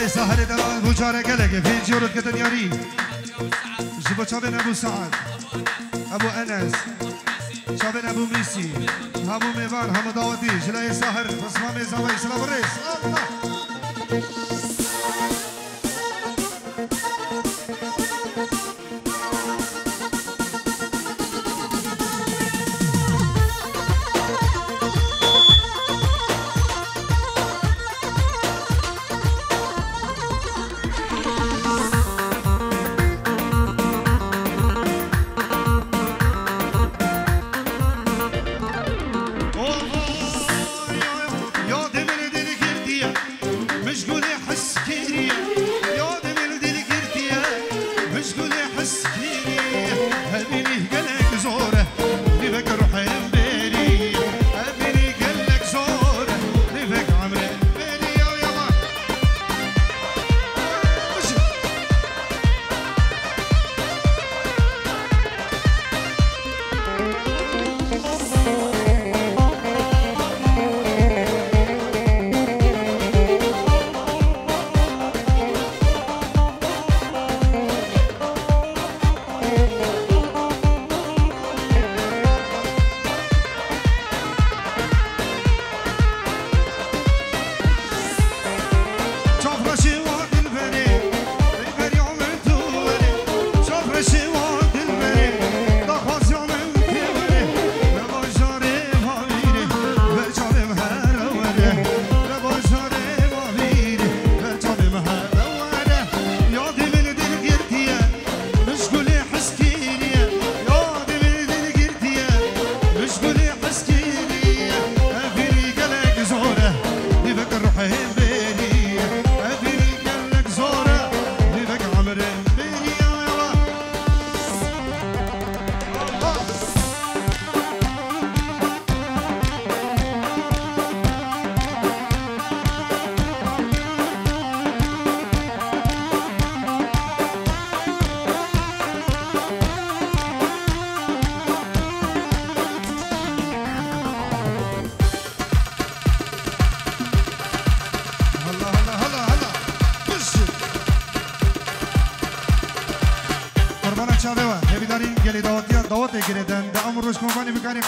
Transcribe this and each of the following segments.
سهر دلال بوچاره گلگه فین جورت کتن یاری جبو چابن ابو سعد ابو انس چابن ابو میسی همو میوان همو داوتی جلای سهر بسما میزاوی سلام الرئیس الله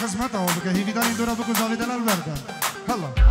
خدمت ها بکه هیوی دارین دورا بکو زاوی دلال بردن هلا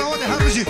داوود هر بجي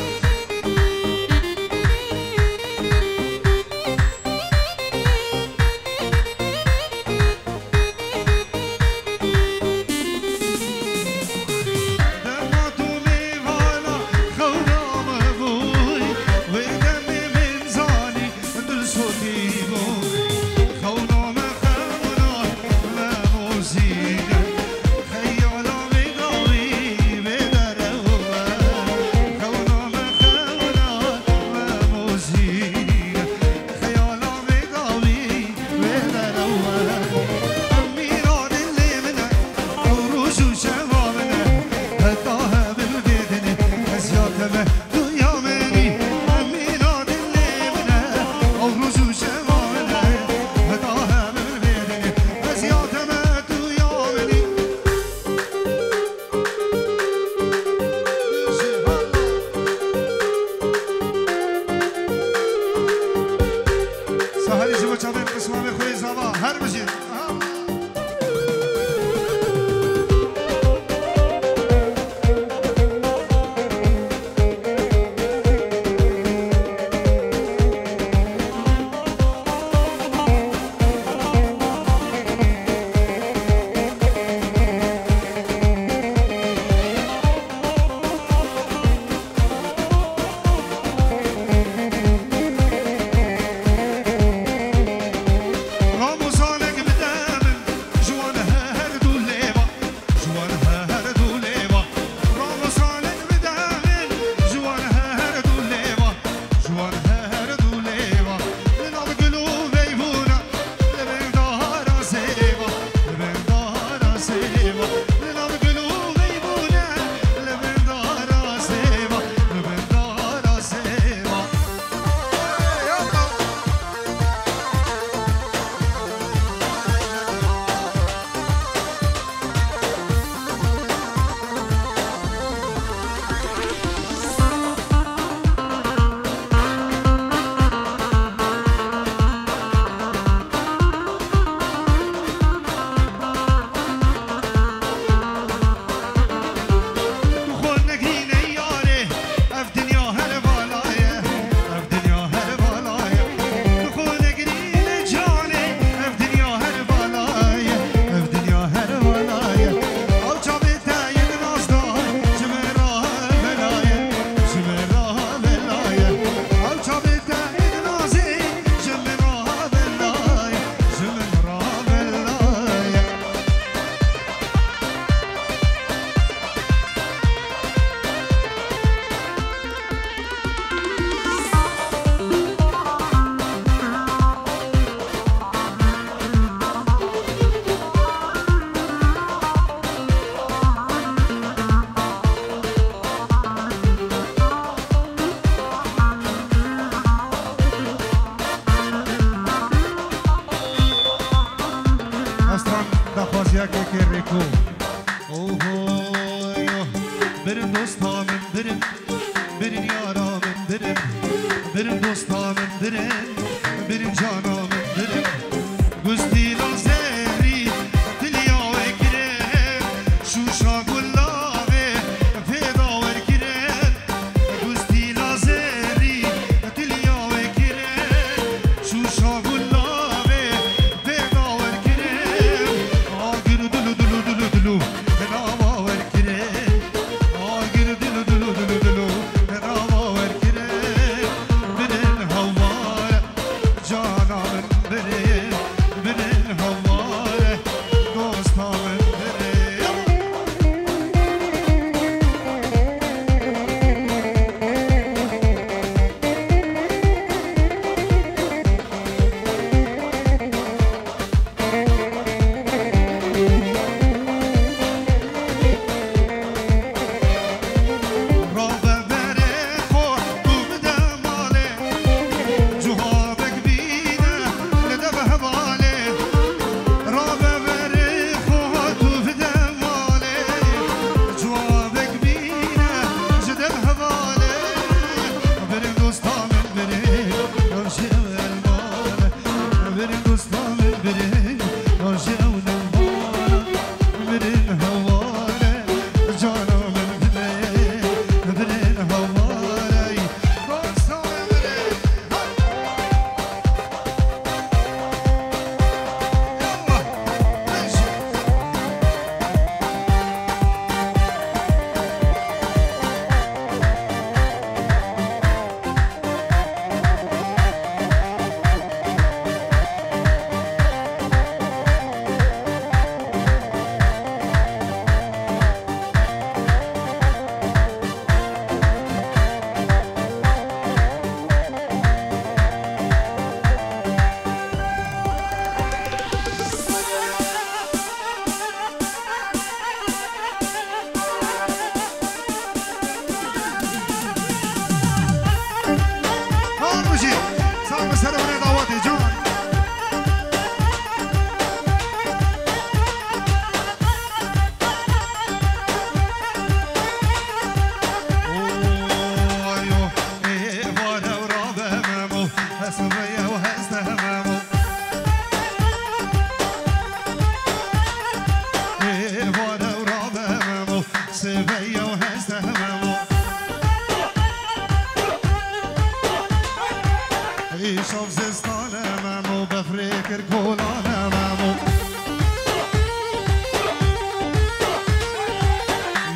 شاف زستانم و بفرکر کلانم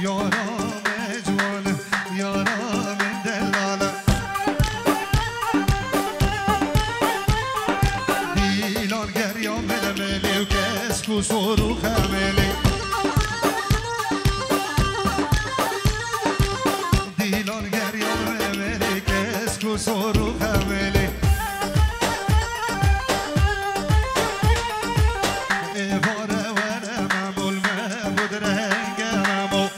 یارام جوان یارام دلاله دیلان گریان ململی و کسکو سرو خملی دیلان گریان ململی کسکو سرو خملی ایواره وره ممول مبود رنگمو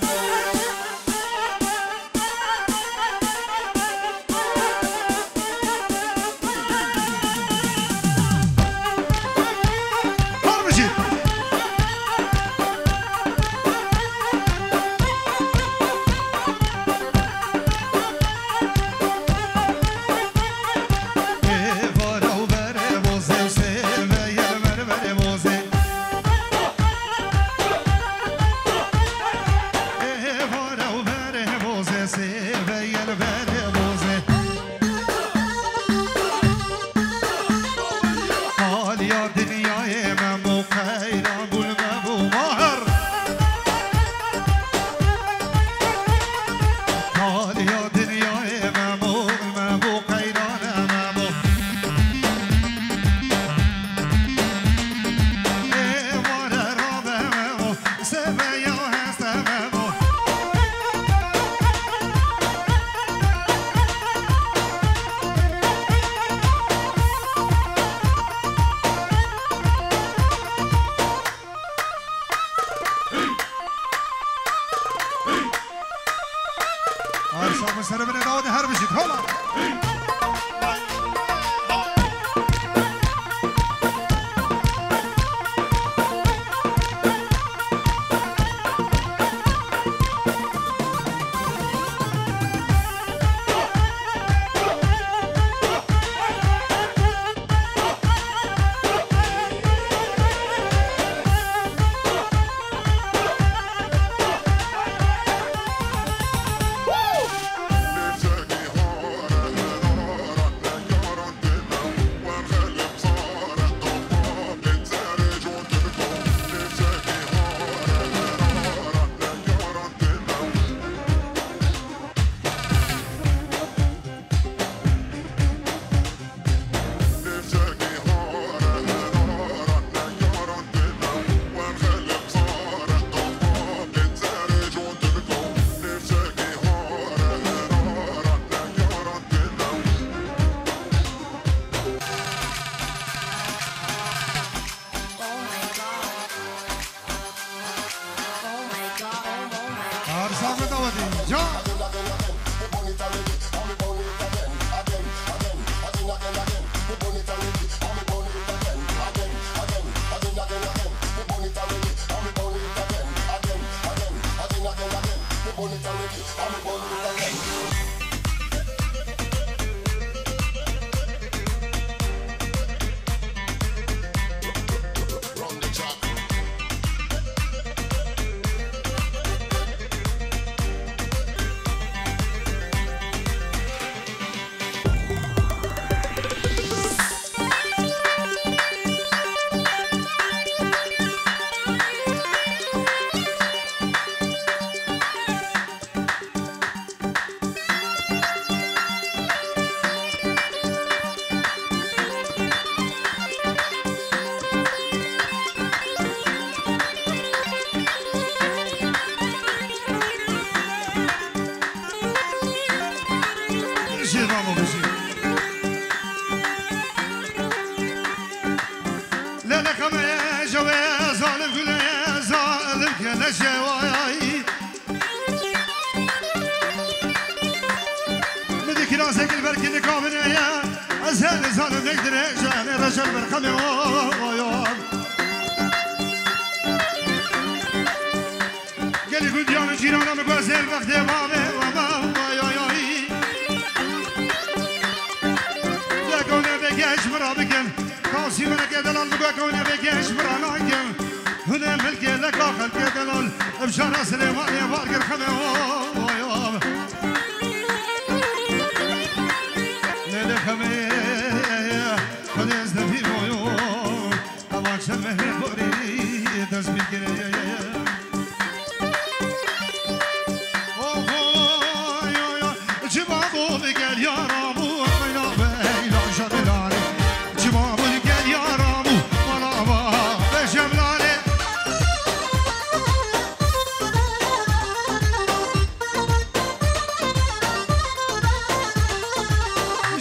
سر من داد هر بشید حالا راسك البركة كامنة يا أزهل زالم نقدر جاني رجل برقمي ويوم قالي قد يوم جيرانا مقوزي الوقت مامي وماما يوي لا كونا بيكاش مرابكن قاسي منك دلال بقى كونا بيكاش مراناكن هنا ملكي لك آخر كدلال بشارة سليمان يا بارك الخمي ويوم خمي دست بگیره جوابو بگل یارامو مینا بیلا جبلانه جوابو بگل یارامو مالا با جبلانه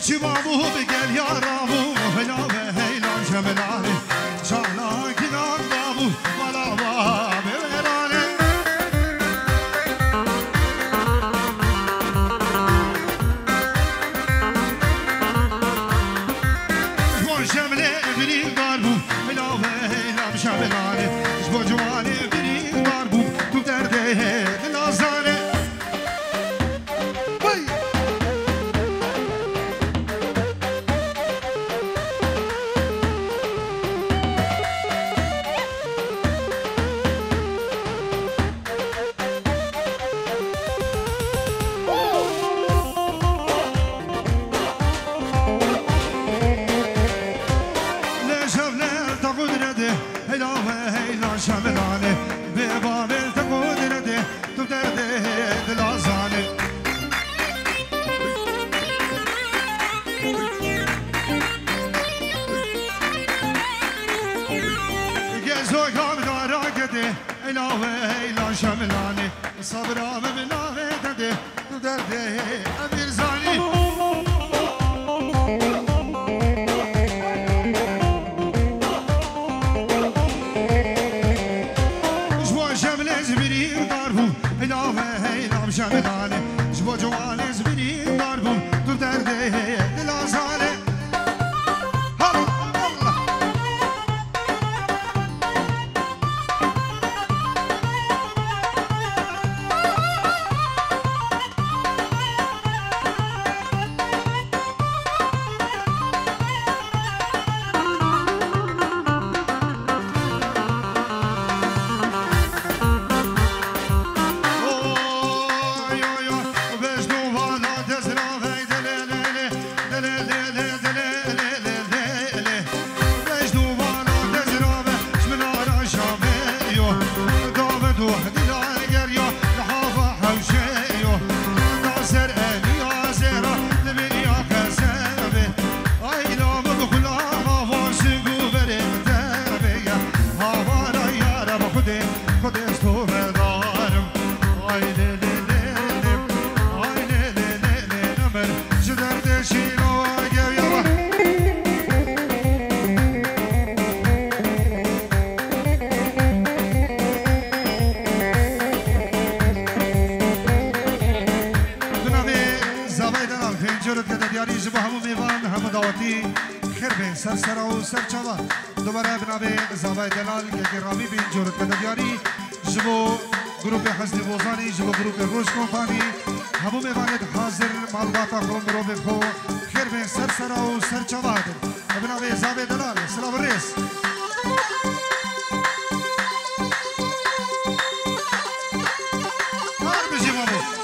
جوابو بگل یارامو مینا بیلا جبلانه جانا کنار بابو مالا با ببرانه شمله بریم باربو ملاوه لام شملانه جبو جوانه بریم باربو تو درده دلازانه وای شملانه به بابل تقود نده تو درده دلازانه گزو کام دارا کده ایلاوه ایلا شملانه صبرام بلاوه دده تو درده امیرزانی شملانه جبو جوانه زبرین داربون تو درده دلازانه الله سرسرا و سرچاوا دوباره بنابه زاوای دلال که رامی بین جورت کدیاری جبو گروپ حسن بوزانی جبو گروپ روش کمپانی همو میوانید حاضر مالباتا خون رو بخو خیر بین سرسرا و سرچاوا بنابه زاوای دلال سلام الرئیس کار بجیم امو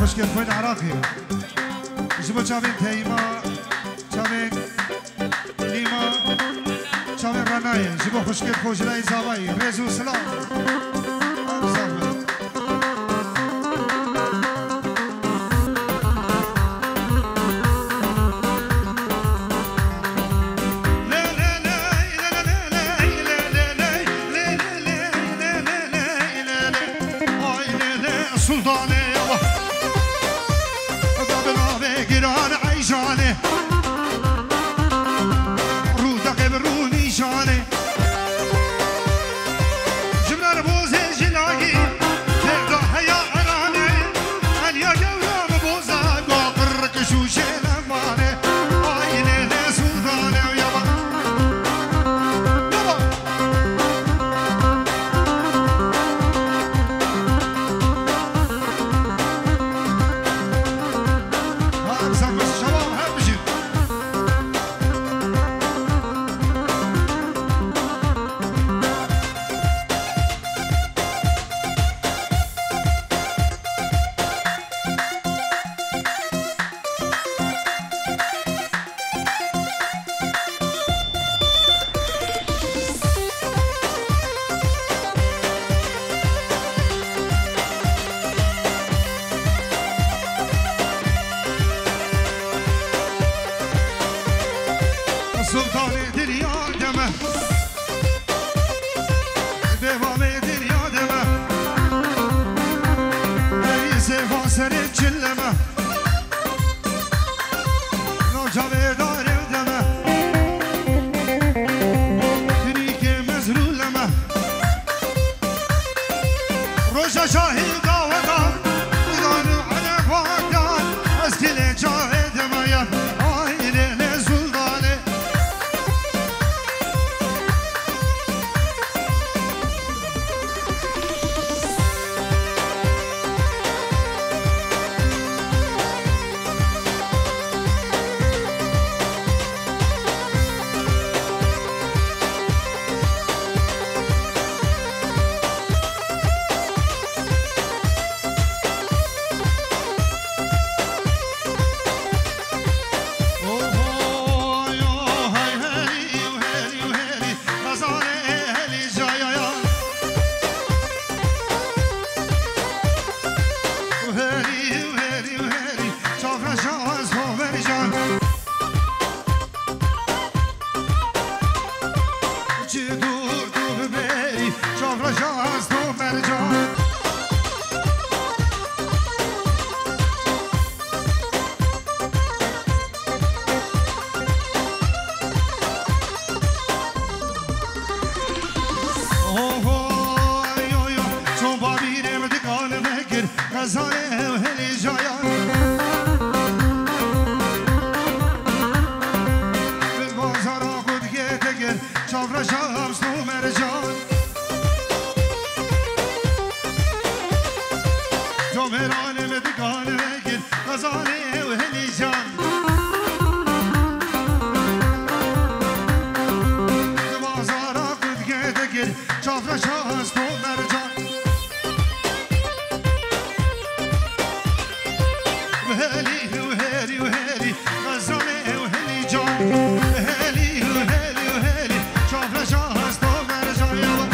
خوشگل خوین عراقی جبو چاوین تیما چاوین لیما چاوین رنای جبو خوشگل خوشلای زاوایی رزو سلام لا لا لا جانه رو دقیب رو نیشانه جبران بوزه جناگی تقدا هیا ارانه علیا گورام بوزا قاقر کشوشه لمانه آینه سلطانه یابا یابا هم بس شباب هم بشید سلطان دریا دمه بوام دریا دمه رئیس واسر چلمه نوجوه دار دمه دریک مزرولمه روشا شاهی قاوتا دانو عنا فاکان از کل جاه دمه آینه نزولدانه غزاله وهلي جايان بالبازار اخد گتگر چاور شمس و مرجان جمهران مدگان بگر غزاله وهلي جان بالبازار اخد گتگر چاور شمس و مرجان وهلي وهلي وهلي غزالي وهلي جان وهلي وهلي وهلي شوف شهر ستومر جايا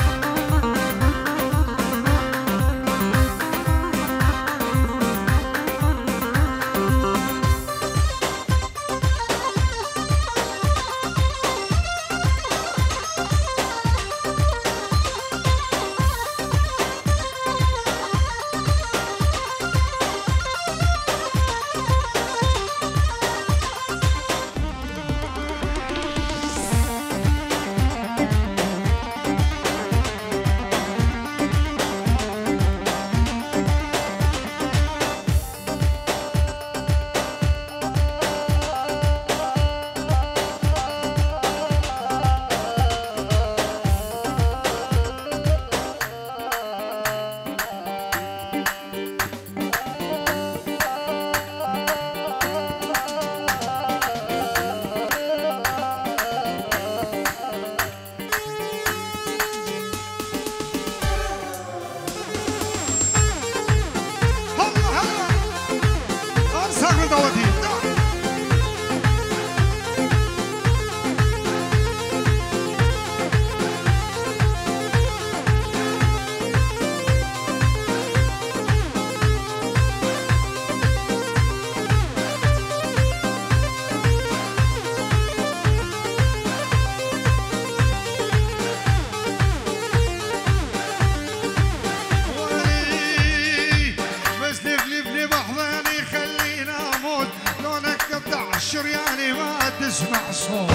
الشرياني ما تسمع صوت.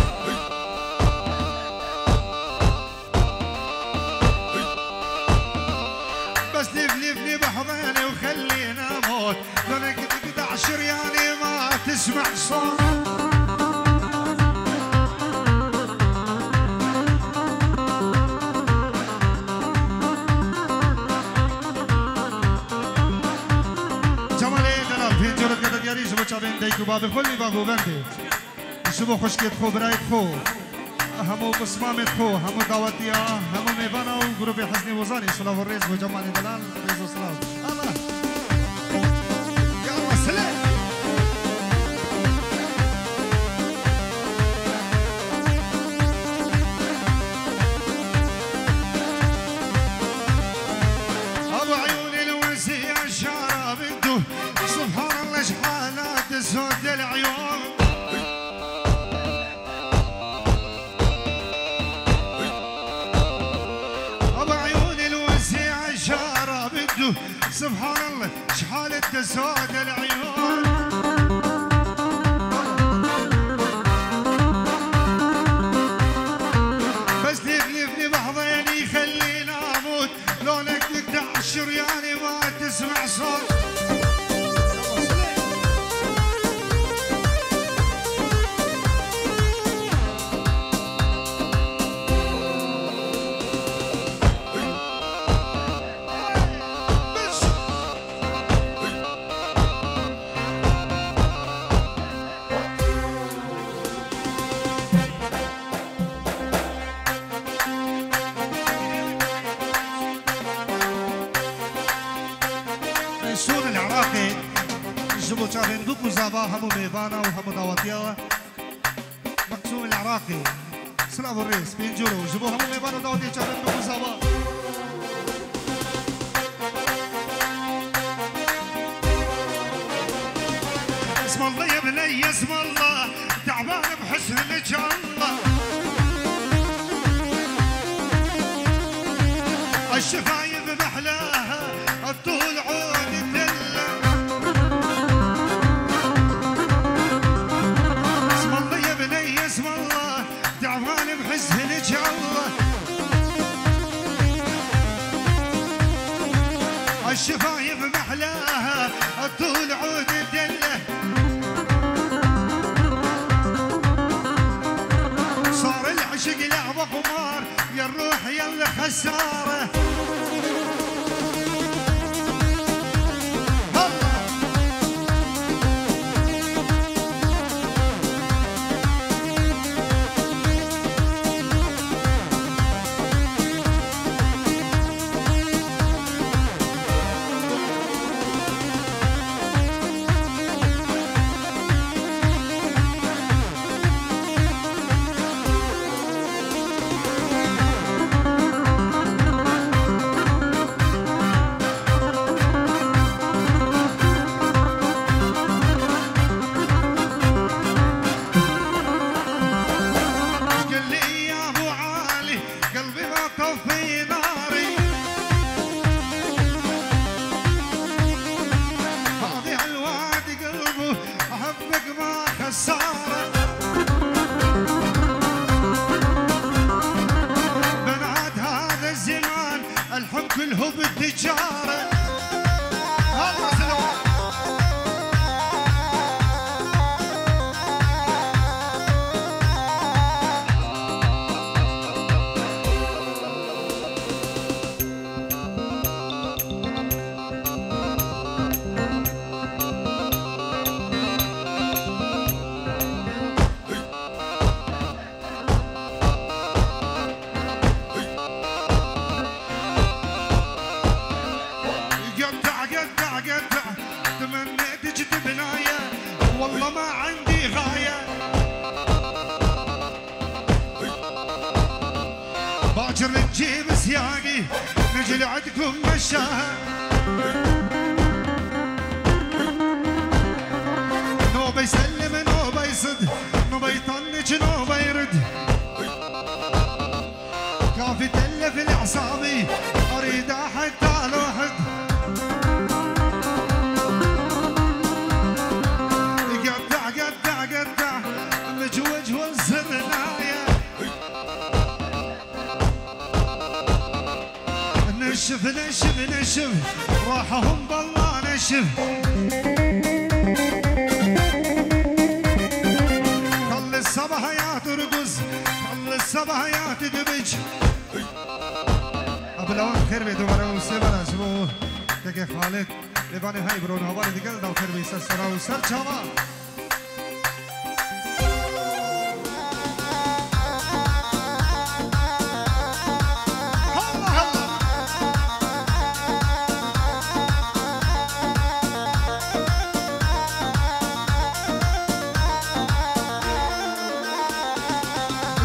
بس لفلفني بحضيني وخلينا موت، لو نقطع شرياني ما تسمع صوت. چابین دیگه باب خلی باغو بنده شبو خوشکت خو برایت خو همو بسمامت خو همو دعوتیا همو میبانا و گروپ حسنی وزانی سلام و ریز و جمال دلال ریز و سلام الله یا وصله ابو عيون الوسيع الشارع بنته سبحان الله شحالات سود العيون. ابو عيون الوسيع الشارع بنته سبحان الله شحالات سود العيون. بس لفلفني بحضيني خلينا اموت، لونك تقطع الشرياني ما تسمع صوت. السور العراقي جبو شافين دوك وزابا همو ميفانا وهمو داواتيا مقسوم العراقي سلام الرئيس بينجولو جبو همو ميفانا وداواتيا شافين دوك وزابا. اسم الله يا بني اسم الله تعبان بحسنك الله. الشفايف بحلاها الطول عود الدلة. اسم الله يا بني اسم الله تعبان بحسنك الله. الشفايف بحلاها الطول عود الدلة. صار العشق لعبة قمار يا الروح يلا خسارة. الحب كله بالتجارة. تمنيت جد بناية والله ما عندي غاية. باكر نجيب سياقي نجي عندكم مشاها. نوبة يسلم نوبة يصد نوبة يطنج نوبة يرد. كافي تلف الأعصابي أريد حتى الوحد. قدع شف كل الصبح يا ترقص كل الصبح يا تدبج ابلوان خير بيدو برا وسبرا شبو كي خالد لباني هاي برون هواري ديگل داو خير بيسر سرا وسر چاوا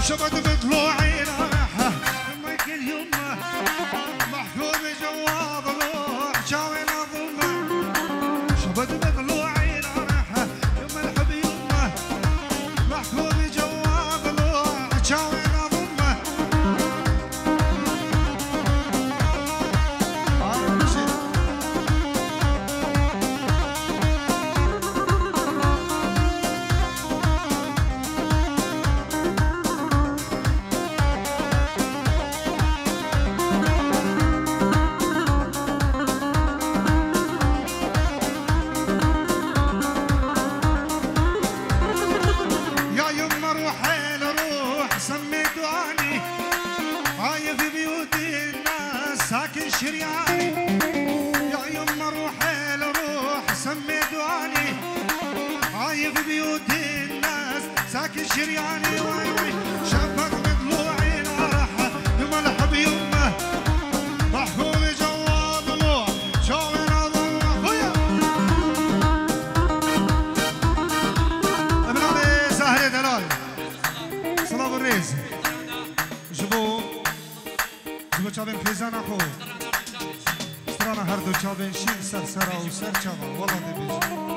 شبت بطلوعي راحة لما كل يوم محكوم جوا ضلوع شاوي نظلمة شبت بطلوعي راحة لما الحب يوم محكوم جوا ضلوع شاوي نظلمة ساكن شرياني يا يما روحي لروح سمي دواني عايف بيوت الناس ساكن شرياني واي واي شبك بطلوعي راحة يما الحب يمه محكوم جوا ضلوع شاوي نظلمة خويا ابن علي زهري دلال صلاة الريز جبو چابن خیزان خو سترانا هر دو چابن شین سر سرا و سر چابا والله دبیش